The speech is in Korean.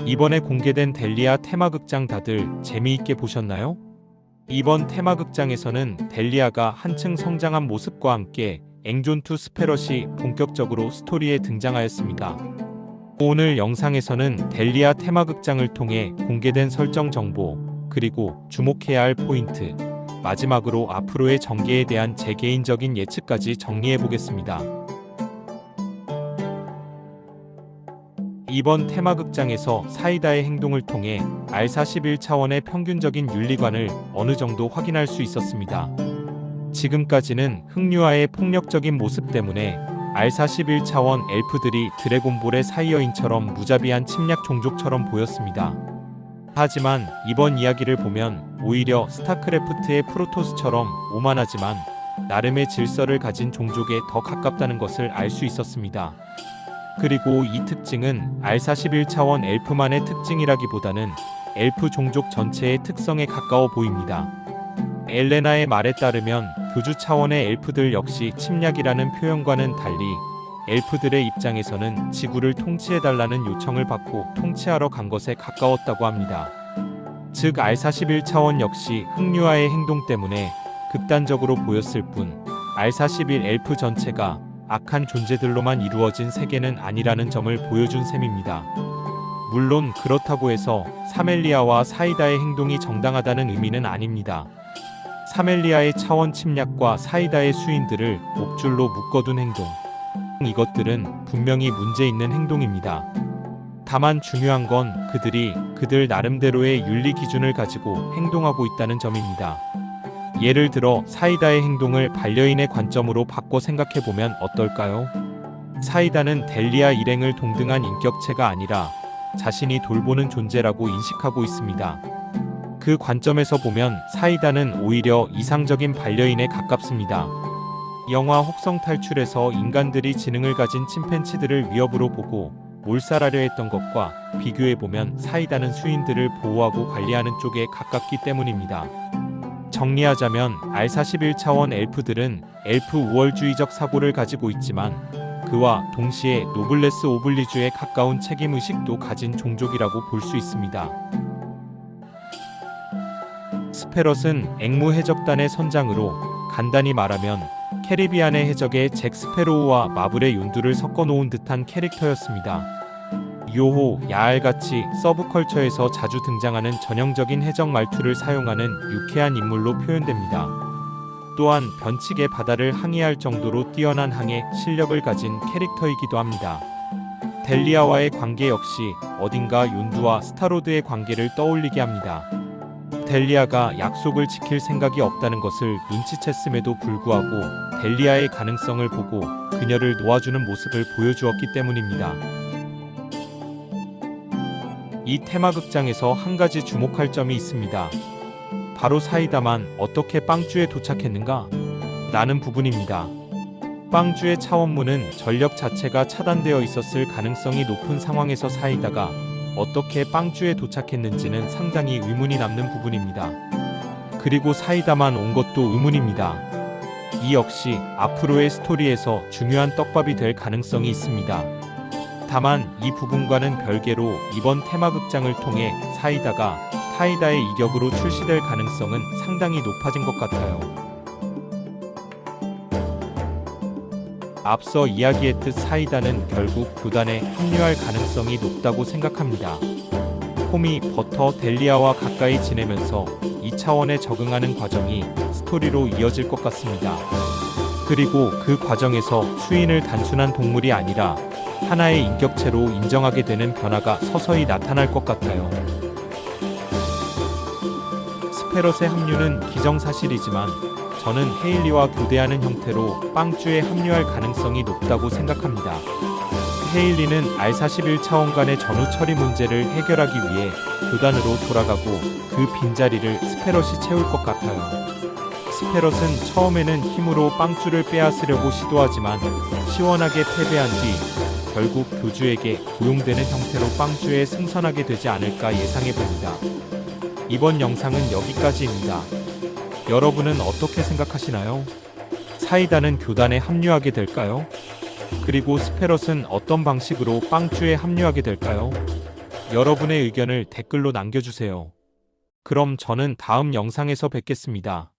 이번에 공개된 델리아 테마극장 다들 재미있게 보셨나요? 이번 테마극장에서는 델리아가 한층 성장한 모습과 함께 앵존2 스페럿이 본격적으로 스토리에 등장하였습니다. 오늘 영상에서는 델리아 테마극장을 통해 공개된 설정 정보, 그리고 주목해야 할 포인트, 마지막으로 앞으로의 전개에 대한 제 개인적인 예측까지 정리해보겠습니다. 이번 테마극장에서 사이다의 행동을 통해 R41차원의 평균적인 윤리관을 어느 정도 확인할 수 있었습니다. 지금까지는 흥류아의 폭력적인 모습 때문에 R41차원 엘프들이 드래곤볼의 사이어인처럼 무자비한 침략 종족처럼 보였습니다. 하지만 이번 이야기를 보면 오히려 스타크래프트의 프로토스처럼 오만하지만 나름의 질서를 가진 종족에 더 가깝다는 것을 알 수 있었습니다. 그리고 이 특징은 R41차원 엘프만의 특징이라기보다는 엘프 종족 전체의 특성에 가까워 보입니다. 엘레나의 말에 따르면 교주 차원의 엘프들 역시 침략이라는 표현과는 달리 엘프들의 입장에서는 지구를 통치해달라는 요청을 받고 통치하러 간 것에 가까웠다고 합니다. 즉 R41차원 역시 흥류아의 행동 때문에 극단적으로 보였을 뿐 R41 엘프 전체가 악한 존재들로만 이루어진 세계는 아니라는 점을 보여준 셈입니다. 물론 그렇다고 해서 사멜리아와 사이다의 행동이 정당하다는 의미는 아닙니다. 사멜리아의 차원 침략과 사이다의 수인들을 목줄로 묶어둔 행동, 이것들은 분명히 문제 있는 행동입니다. 다만 중요한 건 그들이 그들 나름대로의 윤리 기준을 가지고 행동하고 있다는 점입니다. 예를 들어 사이다의 행동을 반려인의 관점으로 바꿔 생각해보면 어떨까요? 사이다는 델리아 일행을 동등한 인격체가 아니라 자신이 돌보는 존재라고 인식하고 있습니다. 그 관점에서 보면 사이다는 오히려 이상적인 반려인에 가깝습니다. 영화 혹성 탈출에서 인간들이 지능을 가진 침팬치들을 위협으로 보고 몰살하려 했던 것과 비교해보면 사이다는 수인들을 보호하고 관리하는 쪽에 가깝기 때문입니다. 정리하자면 R41차원 엘프들은 엘프 우월주의적 사고를 가지고 있지만 그와 동시에 노블레스 오블리주에 가까운 책임의식도 가진 종족이라고 볼 수 있습니다. 스페럿은 앵무 해적단의 선장으로 간단히 말하면 캐리비안의 해적에 잭 스페로우와 마블의 욘두를 섞어놓은 듯한 캐릭터였습니다. 요호, 야알같이 서브컬처에서 자주 등장하는 전형적인 해적 말투를 사용하는 유쾌한 인물로 표현됩니다. 또한 변칙의 바다를 항해할 정도로 뛰어난 항해 실력을 가진 캐릭터이기도 합니다. 델리아와의 관계 역시 어딘가 욘두와 스타로드의 관계를 떠올리게 합니다. 델리아가 약속을 지킬 생각이 없다는 것을 눈치챘음에도 불구하고 델리아의 가능성을 보고 그녀를 놓아주는 모습을 보여주었기 때문입니다. 이 테마극장에서 한 가지 주목할 점이 있습니다. 바로 사이다만 어떻게 빵주에 도착했는가? 라는 부분입니다. 빵주의 차원문은 전력 자체가 차단되어 있었을 가능성이 높은 상황에서 사이다가 어떻게 빵주에 도착했는지는 상당히 의문이 남는 부분입니다. 그리고 사이다만 온 것도 의문입니다. 이 역시 앞으로의 스토리에서 중요한 떡밥이 될 가능성이 있습니다. 다만 이 부분과는 별개로 이번 테마극장을 통해 사이다가 타이다의 이격으로 출시될 가능성은 상당히 높아진 것 같아요. 앞서 이야기했듯 사이다는 결국 교단에 합류할 가능성이 높다고 생각합니다. 홈이 버터 델리아와 가까이 지내면서 2차원에 적응하는 과정이 스토리로 이어질 것 같습니다. 그리고 그 과정에서 수인을 단순한 동물이 아니라 하나의 인격체로 인정하게 되는 변화가 서서히 나타날 것 같아요. 스페럿의 합류는 기정사실이지만 저는 헤일리와 교대하는 형태로 빵주에 합류할 가능성이 높다고 생각합니다. 헤일리는 R41차원 간의 전후 처리 문제를 해결하기 위해 교단으로 돌아가고 그 빈자리를 스페럿이 채울 것 같아요. 스페럿은 처음에는 힘으로 빵주를 빼앗으려고 시도하지만 시원하게 패배한 뒤 결국 교주에게 고용되는 형태로 빵주에 승선하게 되지 않을까 예상해봅니다. 이번 영상은 여기까지입니다. 여러분은 어떻게 생각하시나요? 사이다는 교단에 합류하게 될까요? 그리고 스페럿은 어떤 방식으로 빵주에 합류하게 될까요? 여러분의 의견을 댓글로 남겨주세요. 그럼 저는 다음 영상에서 뵙겠습니다.